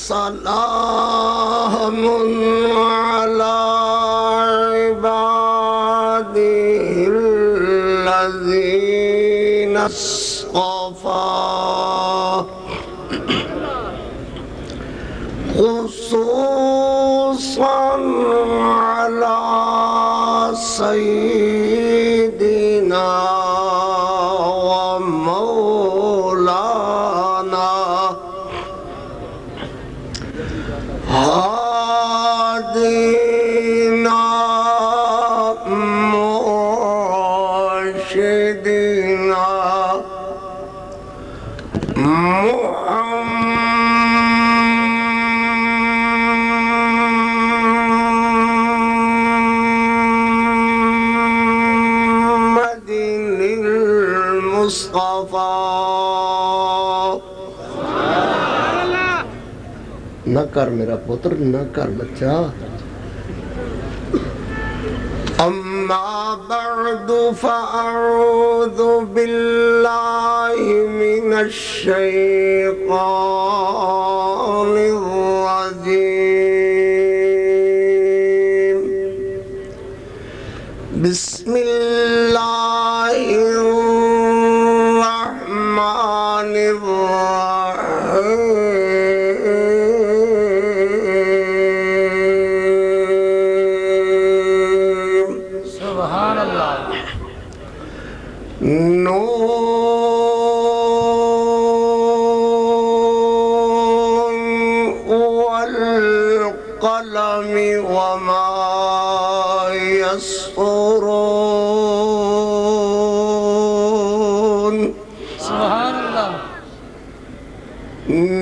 سلام على عباده الذين اصطفى خصوصا على سيدنا ومولانا هادينا مرشدنا محمد المصطفى. نہ کر میرا پتر، نہ کر بچہ. اما بعد فاعوذ باللہ من الشیطان الرجیم. بسم اللہ الرحمن الرحیم. نون والقلم وما يسطرون. سبحان اللہ.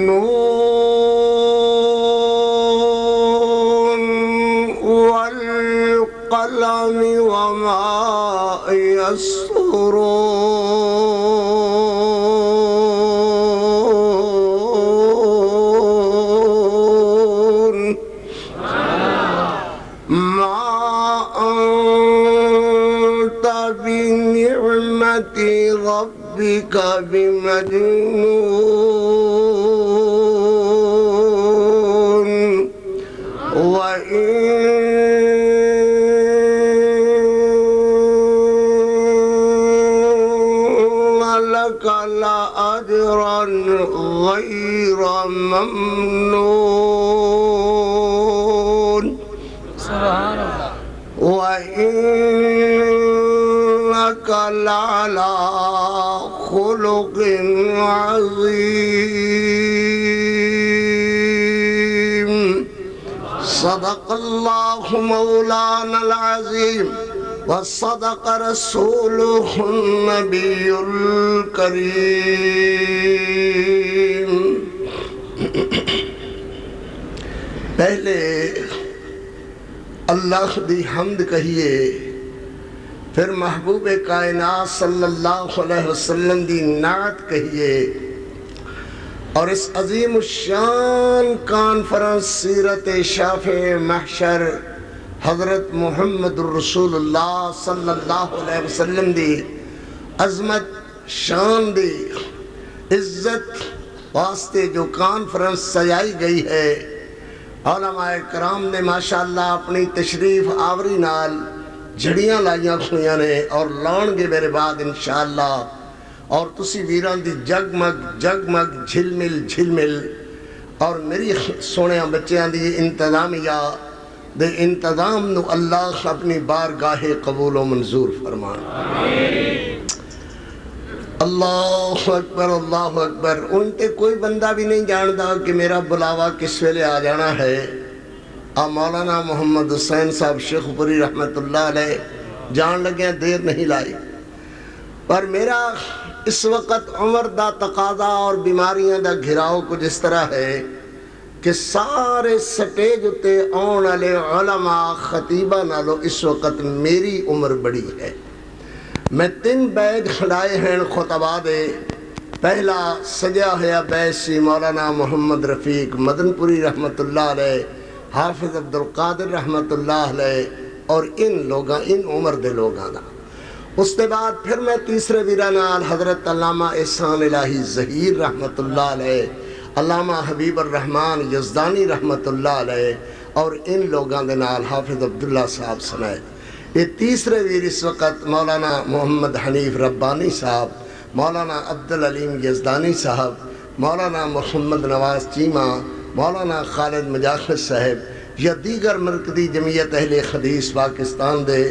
نون والقلم وما يسطرون. ما أنت بنعمة ربك بمجنون. وإن لك لأجرا غير ممنون. سبحان اللہ. وإنك لعلى خلق عظيم. صدق الله مولانا العظيم وصدق رسوله النبي الكريم. پہلے اللہ دی حمد کہیے، پھر محبوب کائنات صلی اللہ علیہ وسلم دی نعت کہیے، اور اس عظیم الشان کانفرنس سیرت شافع محشر حضرت محمد الرسول اللہ صلی اللہ علیہ وسلم دی عظمت شان دی عزت واسطے جو کانفرنس سجائی گئی ہے، علماء کرام نے ماشاءاللہ اپنی تشریف آوری نال جھڑیاں لائیاں کھویاں نے اور لان گے میرے بعد انشاءاللہ. اور تسی ویران دی جگمگ جگمگ جھلمل جھلمل اور میری سونیاں بچیاں دی انتظامیہ دے انتظام نو اللہ اپنی بارگاہ قبول و منظور فرمان. اللہ اکبر اللہ اکبر. ان تے کوئی بندہ بھی نہیں جاندا کہ میرا بلاوا کس ویلے آ جانا ہے. مولانا محمد حسین صاحب شیخ پوری رحمت اللہ علیہ جان لگے دیر نہیں لائی، پر میرا اس وقت عمر دا تقاضا اور بیماریاں دا گھراؤ کچھ اس طرح ہے کہ سارے سٹیج اتے آن والے علماء خطیبہ نالو اس وقت میری عمر بڑی ہے. میں 3 بیگ کھڑائے ہیں خطبہ دے. پہلا سجا ہوا بیگ سی مولانا محمد رفیق مدن پوری رحمت اللہ علیہ، حافظ عبدالقادر رحمت اللہ علیہ اور ان عمر دے لوگاں دا. اس کے بعد پھر میں تیسرے ویرانال حضرت علامہ احسان الہی ظہیر رحمت اللہ علیہ علامہ حبیب الرحمان یزدانی رحمت اللہ علیہ اور ان لوگوں دے نال حافظ عبداللہ صاحب سنائے. یہ تیسرے ویر اس وقت مولانا محمد حنیف ربانی صاحب، مولانا عبدالعلیم یزدانی صاحب، مولانا محمد نواز چیمہ، مولانا خالد مجاخد صاحب یا دیگر مرکزی جمعیت اہل حدیث پاکستان دے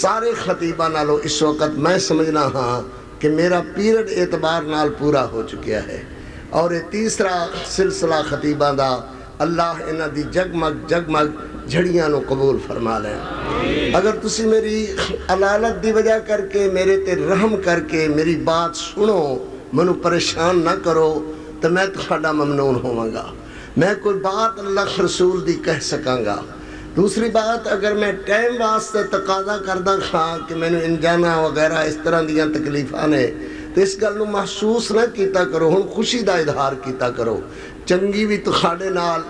سارے خطیبہ نالو اس وقت میں سمجھنا ہاں کہ میرا پیریڈ اعتبار نال پورا ہو چکیا ہے. اور یہ تیسرا سلسلہ خطیبہ دا اللہ انہاں دی جگمگ جگمگ جھڑیاں نو قبول فرما لیں. اگر تسی میری علالت دی وجہ کر کے میرے تے رحم کر کے میری بات سنو، منو پریشان نہ کرو تو میں تھوڑا ممنون ہوں گا. میں کوئی بات اللہ رسول دی کہہ سکاں گا. دوسری بات، اگر میں ٹائم واسطے تقاضا کردہ خواہ کہ میں نے انجانا وغیرہ اس طرح دیاں تکلیفاں نے تو اس گل نو محسوس نہ کیتا کرو، ہن خوشی دا اظہار کیتا کرو. چنگی بھی تخاڑے نال،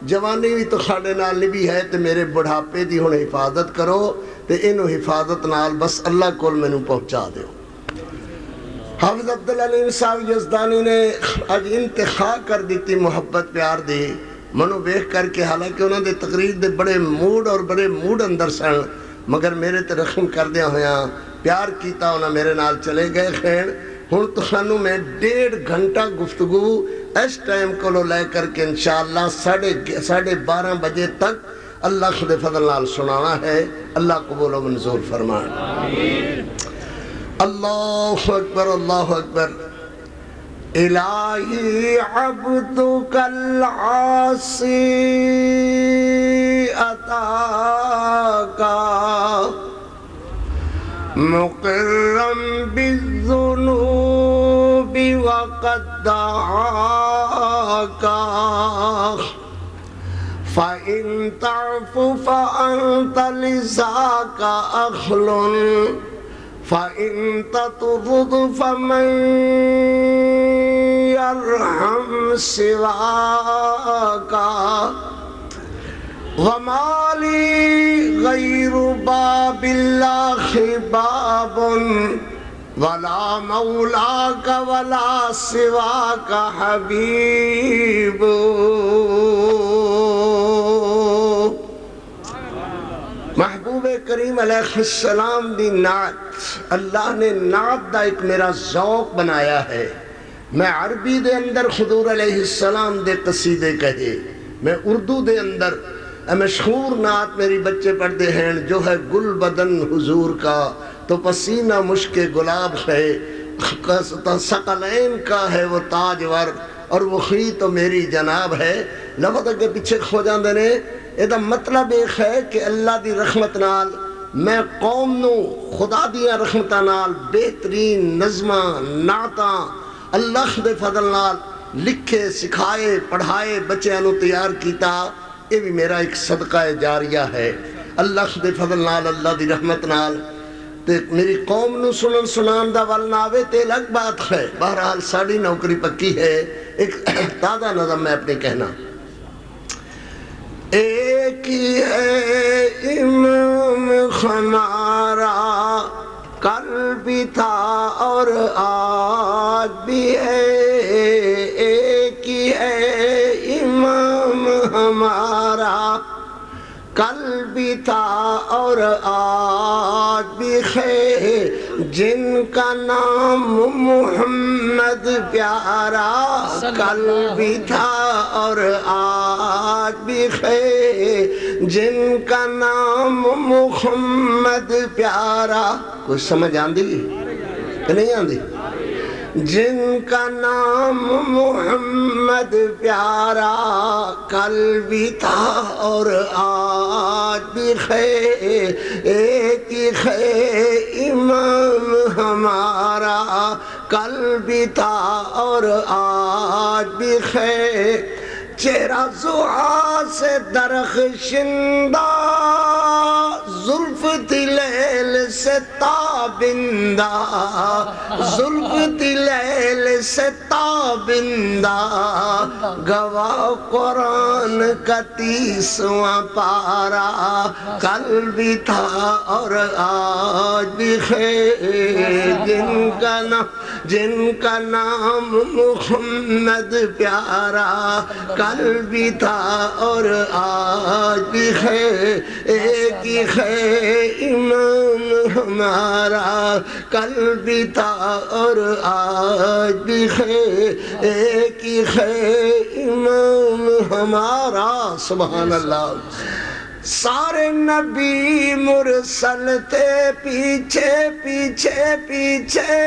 جوانی بھی تخاڑے نال نبی ہے تو میرے بڑھاپے دی ہن حفاظت کرو تے انہوں حفاظت نال بس اللہ کول میں نو پہنچا دیو. حافظ عبدالعلیم صاحب یزدانی نے اج انتخاب کر دیتی محبت پیار دی منو بیخ کر کے، حالانکہ انہوں نے تقریر دے بڑے موڈ اور بڑے موڈ اندر سن، مگر میرے تے رحم کر دیا ہویا پیار کیتا انہوں میرے نال چلے گئے. خیر ہن تو خانو میں 1.5 گھنٹہ گفتگو اس ٹائم کو لو لے کر کے انشاءاللہ 12:30 بجے تک اللہ خود فضل نال سنانا ہے. اللہ قبول و منظور فرمائے. اللہ اکبر، اللہ اکبر. الہی عبدک العاصی اتاکا مقرم بالذنوب وقد دعاکا فإن تعف فأنت لذاک أخل فإن تطرد فمن يرحم سواك وما لي غير باب الله باب ولا مولاك ولا سواك حبيب. محبوب کریم علیہ السلام دی نعت اللہ نے نعت دا ایک میرا ذوق بنایا ہے. میں عربی دے اندر حضور علیہ السلام دے قصیدے کہے، میں اردو دے اندر مشہور نعت میری بچے پڑھتے ہیں جو ہے گل بدن حضور کا تو پسینہ مشک گلاب ہے، ثقلین کا ہے وہ تاجور اور وہی تو میری جناب ہے. لفظ اگے پیچھے کھو جاندے نے. یہ مطلب ایک ہے کہ اللہ دی رحمت نال میں قوم نو خدا دیا رحمتہ نال بہترین نظماں نعتاں اللہ دے فضل نال لکھے سکھائے پڑھائے بچیاں نو تیار کیتا. یہ بھی میرا ایک صدقہ جاریہ ہے. اللہ دے فضل نال اللہ دی رحمت نال تے میری قوم نو سنن سنان دا ول نہ آوے تے الگ بات ہے. بہرحال ساڑی نوکری پکی ہے. ایک تازہ نظم میں اپنے کہنا. ایک ہی ہے امام ہمارا، کل بھی تھا اور آج بھی ہے. ایک ہی ہے امام ہمارا، کل بھی تھا اور آج بھی ہے. جن کا نام محمد پیارا، کل بھی تھا اور آج بھی ہے. جن کا نام محمد پیارا. کچھ سمجھ آندی کہ نہیں آندی؟ جن کا نام محمد پیارا، کل بھی تھا اور آج بھی ہے. ایک ہی ہے امام ہمارا، کل بھی تھا اور آج بھی ہے. چہرہ ضحیٰ سے درخشندہ، زلف تھی لیل سے تابندہ، زلف تھی لیل سے تابندہ. گواہ قرآن کا 30واں پارا، کل بھی تھا اور آج بھی ہے. جن کا نام محمد پیارا کل بھی تھا اور آج بھی ہے ایک ہی ہے امام ہمارا کل بھی تھا اور آج بھی ہے ایک ہی ہے امام ہمارا سبحان اللہ سارے نبی مرسل تھے پیچھے پیچھے پیچھے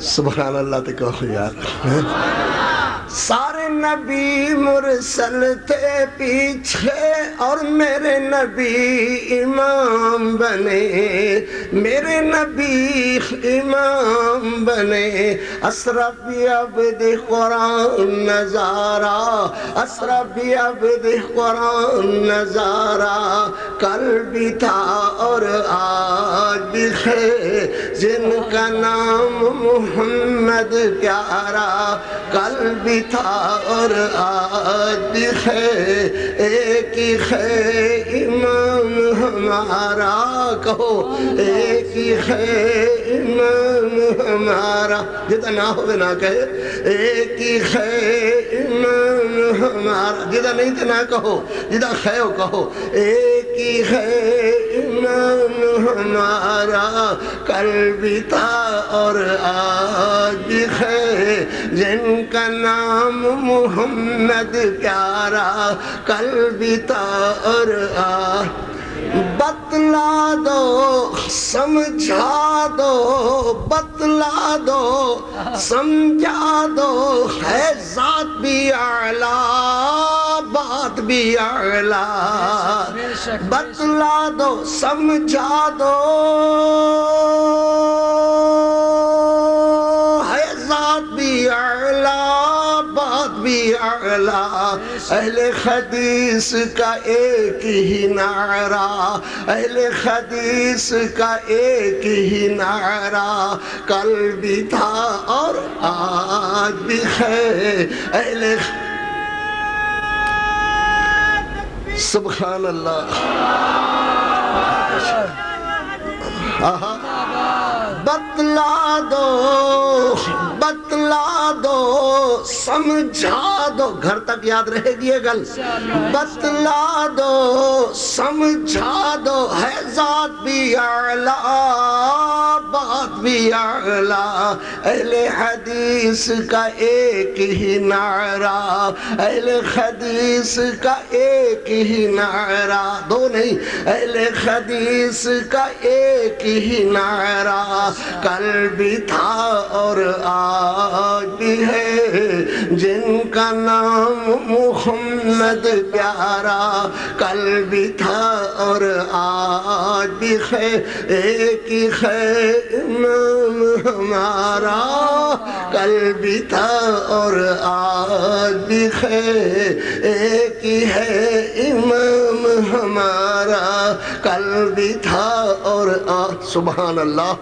سبحان اللہ تو کہو یار سارے نبی مرسل تھے پیچھے اور میرے نبی امام بنے میرے نبی امام بنے اسرف عبد قرآن نظارہ اسرف عبد قرآن نظارہ کل بھی تھا اور آج بھی ہے جن کا نام محمد پیارا کل بھی تھا اور آج بھی ہے ایک ہی ہے امام ہمارا کہو ایک ہی ہے امام ہمارا جدہ نہ ہوئے نہ کہے ایک ہی ہے امام ہمارا جدہ نہیں تو نہ کہو جدہ خیو کہو ایک ہی ہے امام ہمارا کل بھی تھا اور آج بھی ہے جن کا نام محمد پیارا کل بھی تھا اور آج بتلا دو سمجھا دو بتلا دو سمجھا دو ہے ذات بھی اعلیٰ بات بھی اعلیٰ بتلا دو سمجھا دو ہے ذات بھی اعلیٰ بات بھی اعلیٰ اہل حدیث کا ایک ہی نعرہ اہل حدیث کا ایک ہی نعرہ کل بھی تھا اور آج بھی ہے اہل سبحان اللہ بتلا دو سمجھا دو گھر تک یاد رہے گی یہ گل بتلا دو سمجھا دو ہے ذات بھی اعلیٰ بات بھی اعلیٰ اہل حدیث کا ایک ہی نعرہ اہل حدیث کا ایک ہی نعرہ دو نہیں اہل حدیث کا ایک ہی نعرہ کل بھی تھا اور آج بھی ہے جن کا نام محمد پیارا کل بھی تھا اور آج بھی ہے ایک ہی ہے امام ہمارا کل بھی تھا اور آج بھی ہے ایک ہی ہے امام ہمارا کل بھی تھا اور آج سبحان اللہ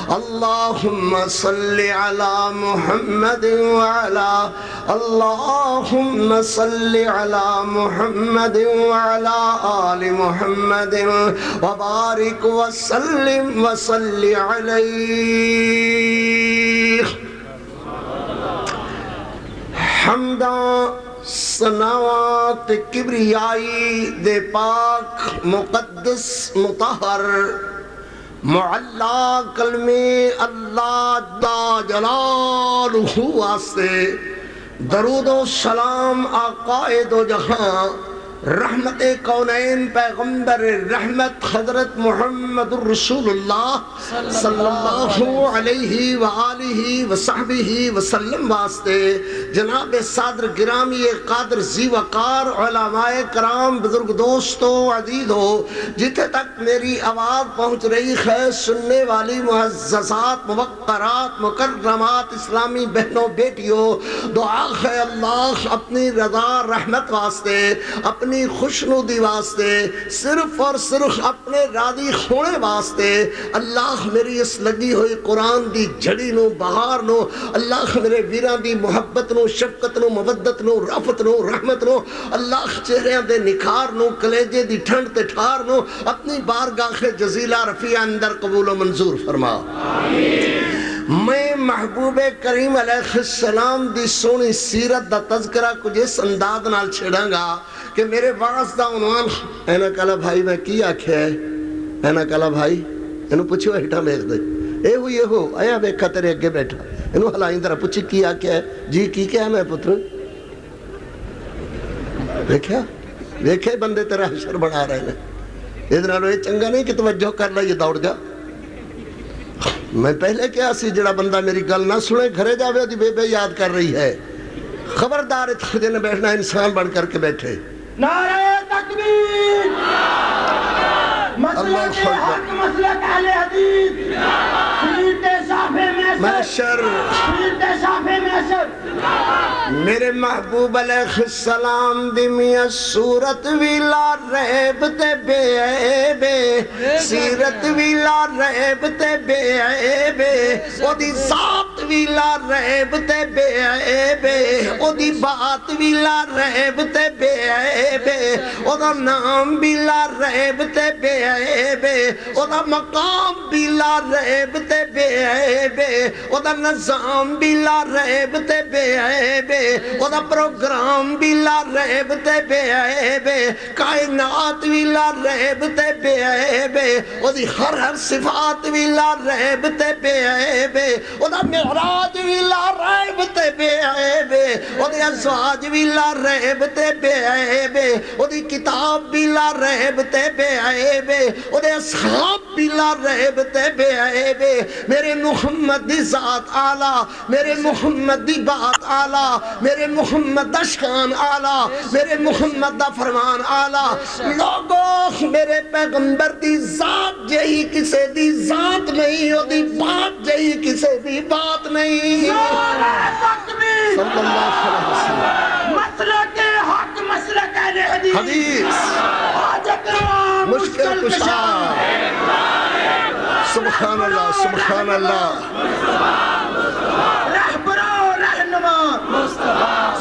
اللہم صلی علی محمد وعلا اللہم صلی علی محمد وعلا آل محمد وبارک وسلم وصلی علیہ حمداں ثناوات کبریائی دے پاک مقدس مطہر معلا کلمے اللہ دا جلالہ واسطے درود و سلام آقائے دو جہاں رحمت کونین پیغمبر رحمت حضرت محمد الرسول اللہ صلی اللہ علیہ وآلہ وصحبہ وسلم واسطے جناب صادر گرامی قادر زی وقار علماء کرام بزرگ دوستو عزیزو جتھے تک میری آواز پہنچ رہی ہے سننے والی معززات موقرات مکرمات اسلامی بہنوں بیٹیوں دعا ہے اللہ اپنی رضا رحمت واسطے اپنی خوشنودی واسطے صرف اور صرف اپنے راضی ہونے واسطے اللہ میری اس لگی ہوئی قرآن دی جڑی نو بہار نو اللہ میرے ویران دی محبت نو نو شفقت نو مودت نو رافت نو رحمت نو اللہ چہریاں دے نکھار نو کلیجے دی ٹھنڈ تے ٹھار نو اپنی بارگاہ جزیلہ رفیع اندر قبول و منظور فرما میں محبوب کریم علیہ السلام دی سونی سیرت دا تذکرہ کچھ اس انداز نال چھڑاں گا کہ میرے واس دا عنوان اینا کالا بھائی میں کی آکھیا ہے اینا کالا بھائی انہوں پوچھو ہٹا میک دے یہ ہو آیا بیکھا تیرے اگے بیٹھا انہوں حلائیں درہ پوچھی کیا کیا ہے جی کی کیا ہے میں پتر دیکھے بندے تیرا حشر بڑھا رہے ہیں ادھر آلو یہ چنگا نہیں کہ توجہ کر لیا یہ دوڑ جا میں پہلے کیا سی جڑا بندہ میری گل نہ سنے گھرے جاوے دی بے بے یاد کر رہی ہے خبردار اتخجے نے بیٹھنا انسان بڑھ کر کے بیٹھے نعرہ تکبیر مسلک حق مسلک اہل حدیث سیرت صافِ محشر سیرت صافِ محشر میرے محبوب علیہ السلام دی میاں صورت ویلا ریب تے بے عیبے سیرت ویلا ریب تے بے عیبے او دی ذات ویلا ریب تے بے عیبے او دی بات ویلا ریب تے بے عیبے او دا نام ویلا ریب تے بے عیبے او دا مقام ویلا ریب تے بے عیبے او دا نظام ویلا ریب تے بے عیبے او دا پروگرام بھی لا ریب تے بے عیبے کائنات بھی لا ریب تے بے عیبے او دی ہر صفات بھی لا ریب تے بے عیبے او دا معراج بھی لا ریب تے بے عیبے او دی ازواج بھی لا ریب تے بے عیبے او دی کتاب بھی لا ریب تے بے عیبے او دے اصحاب بھی لا ریب تے بے عیبے میرے محمد دی ذات آلہ میرے محمد دی بات آلہ میرے محمد دا شان آلہ میرے محمد دا فرمان آلہ لوگوں میرے پیغمبر دی ذات جہی کسے دی ذات نہیں او دی بات جہی کسے دی بات نہیں نعرہ تکبیر صلی اللہ علیہ وسلم مسلک حق مسلک اہل حدیث حاجت روا مشکل کشا سبحان اللہ سبحان اللہ رہبر و رہنما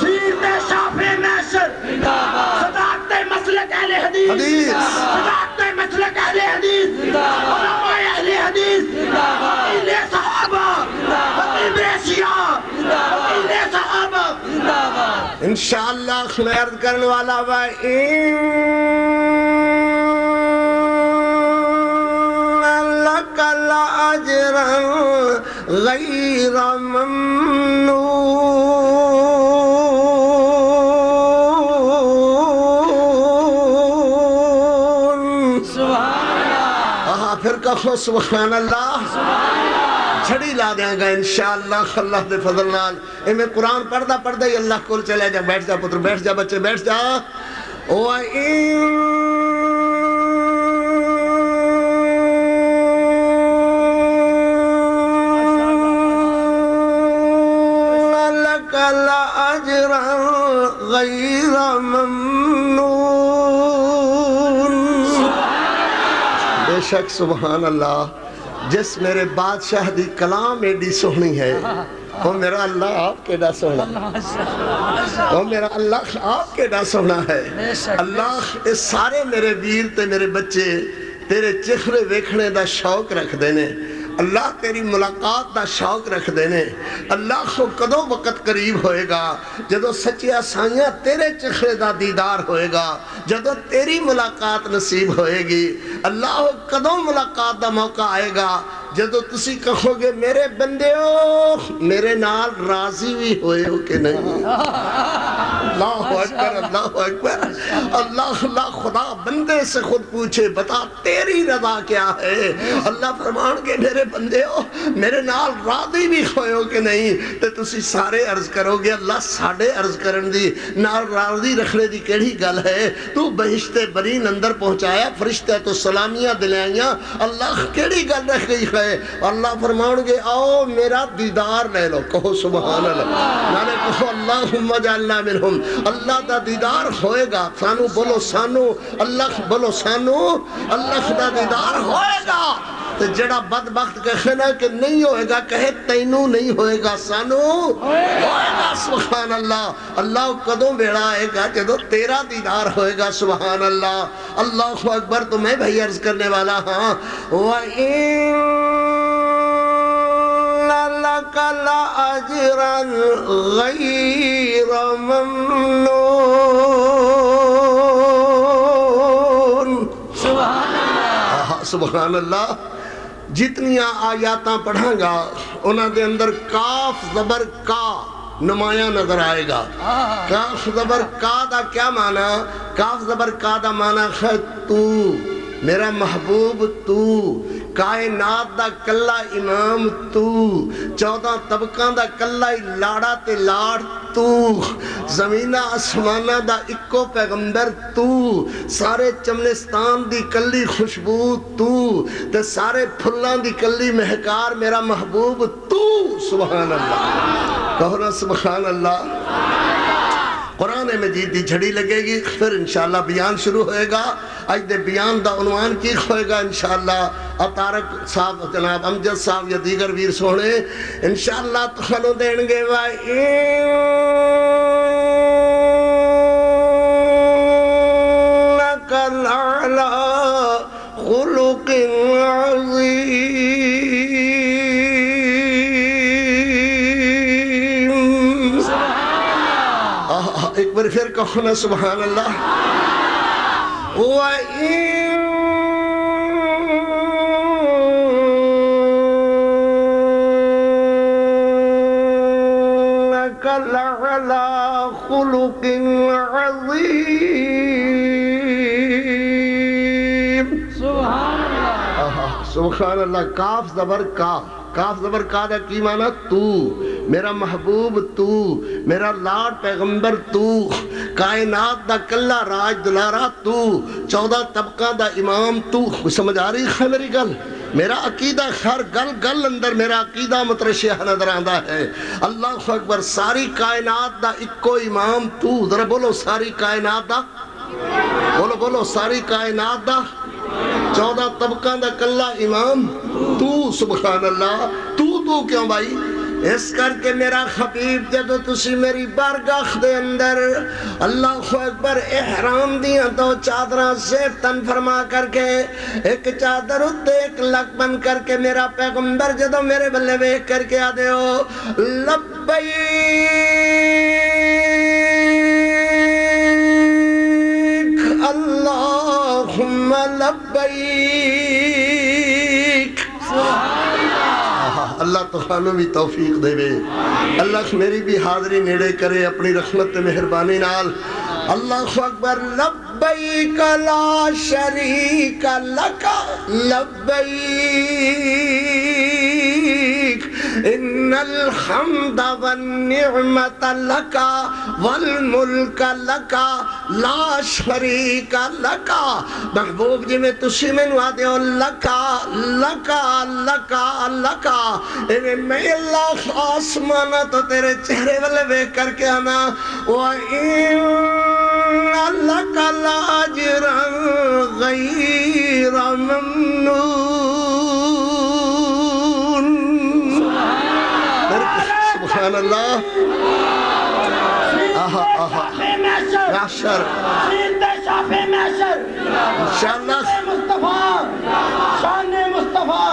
سیرت صافِ محشر صداقت مسلک اہل حدیث صداقت مسلک اہل حدیث علماء اہل حدیث وکیل صحابہ وکیل شیعہ وکیل صحابہ انشاءاللہ خیر کرنے والا اجرا غیر ممنون پھر کہو سبحان اللہ چھڑی لا دیں گا انشاءاللہ اللہ دے فضل نال میں قرآن پڑھدا پڑھدا ہی اللہ کول چلے جا بیٹھ جا پتر بیٹھ جا بچے بیٹھ جا غیر ممنون بے شک سبحان اللہ جس میرے بادشاہ دی کلام ایڈی سونی ہے وہ میرا اللہ آپ کے دا سونا وہ میرا اللہ آپ کے دا سونا ہے اللہ اس سارے میرے ویر تے میرے بچے تیرے چہرے ویکھنے دا شوق رکھ دینے اللہ تیری ملاقات دا شوق رکھ دینے اللہ کو کدو وقت قریب ہوئے گا جدو سچی آسائیاں تیرے چہرے دا دیدار ہوئے گا جدو تیری ملاقات نصیب ہوئے گی اللہ کدو ملاقات دا موقع آئے گا جدو تسی کہو گے میرے بندے ہو میرے نال راضی بھی ہوئے ہو کہ نہیں اللہ اکبر اللہ اکبر اللہ خدا بندے سے خود پوچھے بتا تیری رضا کیا ہے اللہ فرمان کے میرے بندے ہو میرے نال راضی بھی ہوئے ہو کہ نہیں تو تسی سارے عرض کرو گے اللہ ساڑھے عرض کرن دی نال راضی رکھنے دی کیڑی گل ہے تو بہشت برین اندر پہنچایا فرشتہ تو سلامیاں دلائیاں اللہ کیڑی گل رکھ گئی ہے اللہ فرماؤں گے آؤ میرا دیدار لے لو کہو سبحان اللہ نانے کہو اللہم جعلنا منہم اللہ دا دیدار ہوئے گا سانو بولو سانو اللہ بولو سانو اللہ دا دیدار ہوئے گا تو جڑا بدبخت کہے نا کہ نہیں ہوئے گا کہے تینوں نہیں ہوئے گا سانو ہوئے گا سبحان اللہ اللہ قدوں بیڑا آئے گا جدو تیرا دیدار ہوئے گا سبحان اللہ اللہ اکبر تو میں بھائی عرض کرنے والا ہاں وَإِنَّ لَكَ لَأَجْرًا غَيْرَ مَمْنُونَ سبحان اللہ جتنیاں آیاتاں پڑھاں گا انہاں دے اندر کاف زبر کا نمایاں نظر آئے گا کاف زبر کا دا کیا معنی کاف زبر کا دا معنی ہے تو میرا محبوب تو کائنات دا کلا امام تو 14 طبقاں دا کلا لاڑا تے لاڑ تو زمینہ آسمانہ دا اکو پیغمبر تو سارے چمنستان دی کلی خوشبو تو تے سارے پھلان دی کلی مہکار میرا محبوب تو سبحان اللہ کہو نا سبحان اللہ قرآن مجید دی جھڑی لگے گی پھر انشاءاللہ بیان شروع ہوئے گا آج دے بیان دا عنوان کی ہوئے گا انشاءاللہ طارق صاحب جناب امجد صاحب یا دیگر ویر سونے انشاءاللہ تخلو دینگے وَإِنَّكَ لَعَلَى خُلُقٍ عَظِيمٍ ایک بار پھر کہو نا سبحان اللہ وَإِنَّكَ لَعَلَى خُلُقٍ عَظِيمٍ سبحان اللہ سبحان اللہ کاف زبر کا کاف زبر کا دا کی معنی تو میرا محبوب تو میرا لاڑ پیغمبر تو کائنات دا کلا راج دلارا تو 14 طبقہ دا امام تو سمجھ آ رہی ہے میری گل میرا عقیدہ ہر گل گل اندر میرا عقیدہ مترشیہ نظر آندہ ہے اللہ اکبر ساری کائنات دا اکو امام تو ذرا بولو ساری کائنات دا بولو ساری کائنات دا 14 طبقہ دا کلا امام تو سبحان اللہ تو کیوں بھائی اس کر کے میرا خبیب جدو تسی میری بارگاہ دے اندر اللہ اکبر احرام دیاں تو چادرہ زیب تن فرما کر کے ایک چادر اتے ایک لک بن کر کے میرا پیغمبر جدو میرے بلے بیک کر کے آدھے ہو لبیک اللہم لبیک اللہ تو خانو بھی توفیق دے بے اللہ میری بھی حاضری نیڑے کرے اپنی رحمت مہربانی نال اللہ اکبر لبیک لا شریک لک لبیک ان الحمد والنعمت لک والملک لک لا شریک لک محبوب جی میں تسی میں نوادے ہو لکا لکا لکا لکا میں اللہ آسمانہ تو تیرے چہرے والے بے کر کے آنا وَإِنَّ لَكَ لَأَجْرًا غَيْرَ مَمْنُونَ سبحان اللہ محشر انشاءاللہ شان مصطفیٰ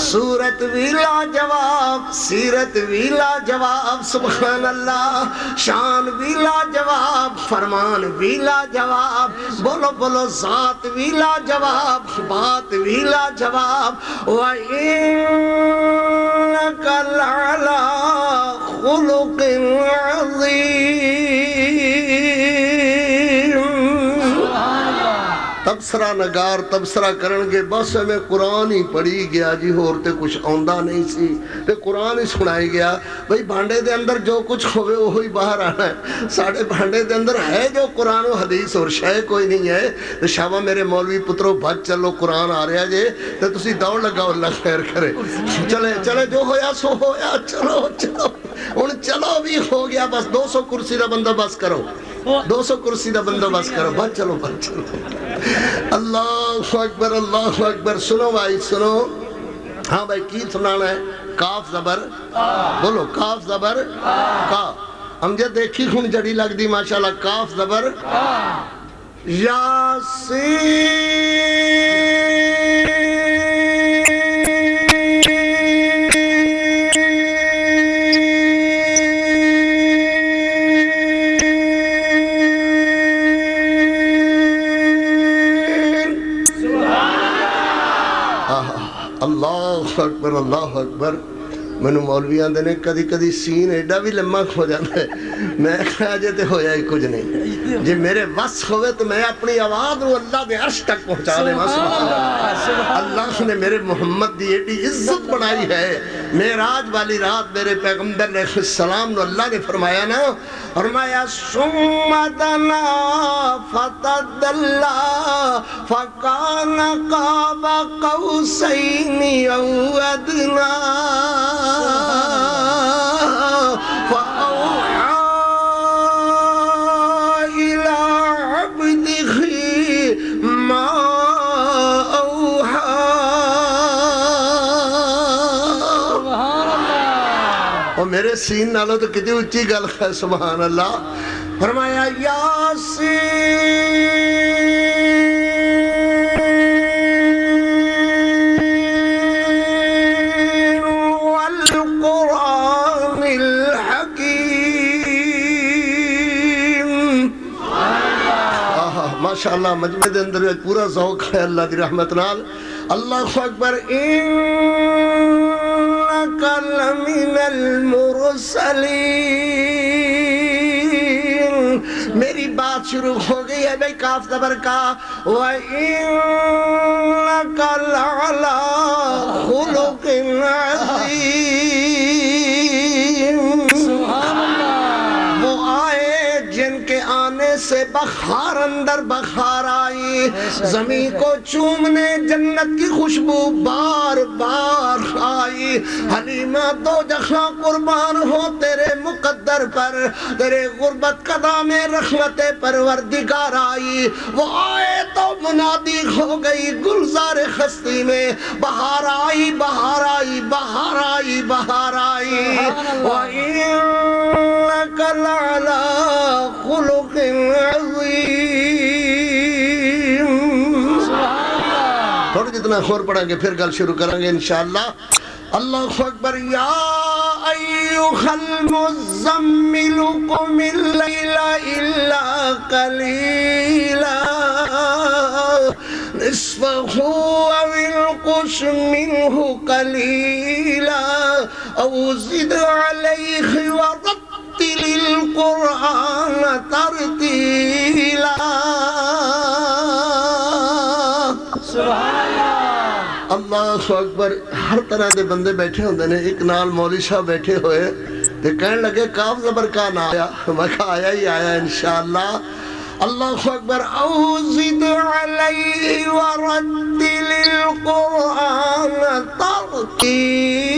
سورت ویلا جواب سیرت ویلا جواب سبحان اللہ شان ویلا جواب فرمان ویلا جواب بولو بولو ذات ویلا جواب بات ویلا جواب وَإِنَّكَ لَعَلَى خُلُقٍ عَظِيمٍ تبصرہ نگار تبصرہ کرنگے بس میں قرآن ہی پڑھی گیا جی ہوتے کچھ آندہ نہیں سی تے قرآن ہی سنائی گیا بھئی بھانڈے دے اندر جو کچھ ہوئے وہی باہر آنا ہے ساڑھے بھانڈے دے اندر ہے جو قرآن و حدیث اور شے کوئی نہیں ہے تے شابہ میرے مولوی پتروں بھاگ چلو قرآن آ رہا جے تے تسی دوڑ لگاؤ اللہ خیر کرے چلے جو ہویا سو ہویا چلو ان چلو بھی ہو گیا بس 200 کرسی دا بندہ بس کرو 200 کرسی دا بندہ بس کرو بس چلو اللہ اللہ اکبر. سنو بھائی سنو. ہاں بھائی کی سنانا ہے؟ کاف زبر بولو. کاف زبر کا. امجد دیکھی خون جڑی لگ دی ماشاءاللہ. کاف زبر اللہ اکبر. مینوں مولوی آندے نے کدی کدی سین ایڈا بھی لمبا ہو جاتا ہے. میں کہا جے تے ہویا ہی کچھ نہیں. جے میرے وس ہوئے تو میں اپنی آواز کو اللہ دے عرش تک پہنچا دے. اللہ نے میرے محمد دی ایڈی عزت بنائی ہے. معراج والی رات میرے پیغمبر علیہ السلام نو اللہ نے فرمایا نا, فرمایا ثم دنا فتدلى فكان قاب قوسين أو أدنى فأوحى إلى عبده ما أوحى. اور میرے سین نالو تو کتنی اچھی گل ہے. سبحان اللہ. فرمایا یاسین والقرآن الحکیم. ماشاءاللہ مجمع دے اندر پورا ذوق ہے اللہ دی رحمت نال. اللہ اکبر. انک لمن المرسلین. میری بات شروع ہو گئی ہے بھئی کاف زبر کا. وَإِنَّكَ لَعَلَىٰ خُلُقٍ عَظِيمٍ. وہ آئے جن کے آنے سے بخار اندر بخار آئی. زمین کو چومنے جنت کی خوشبو بار بار آئی. حلیمہ دو جخاں قربان ہو تیرے مقدر پر. تیرے غربت قضا میں رحمت پروردگار آئی. وہ آئے تو منادی ہو گئی گلزار خستی میں. بہار آئی بہار آئی بہار آئی بہار آئی. وَإِنَّكَ لَعَلَىٰ خُلُقٍ عَظِيمٍ. تھوڑا جتنا خور پڑھیں گے پھر گل شروع کریں گے انشاءاللہ. اللہ اکبر. یا ایوہا المزمل قم اللیل الا قلیلا نصفہ او انقص منہ قلیلا او زد علیہ ورتل القرآن ترتیلا. سبحان اللہ. اللہ اکبر. ہر طرح دے بندے بیٹھے ہوندے نے. ایک نال مولوی صاحب بیٹھے ہوئے تے کہنے لگے کاف زبر کا نہ آیا. میں کہا آیا ہی آیا انشاءاللہ. اللہ اکبر. او زد علیہ ورتل القرآن ترتیلا.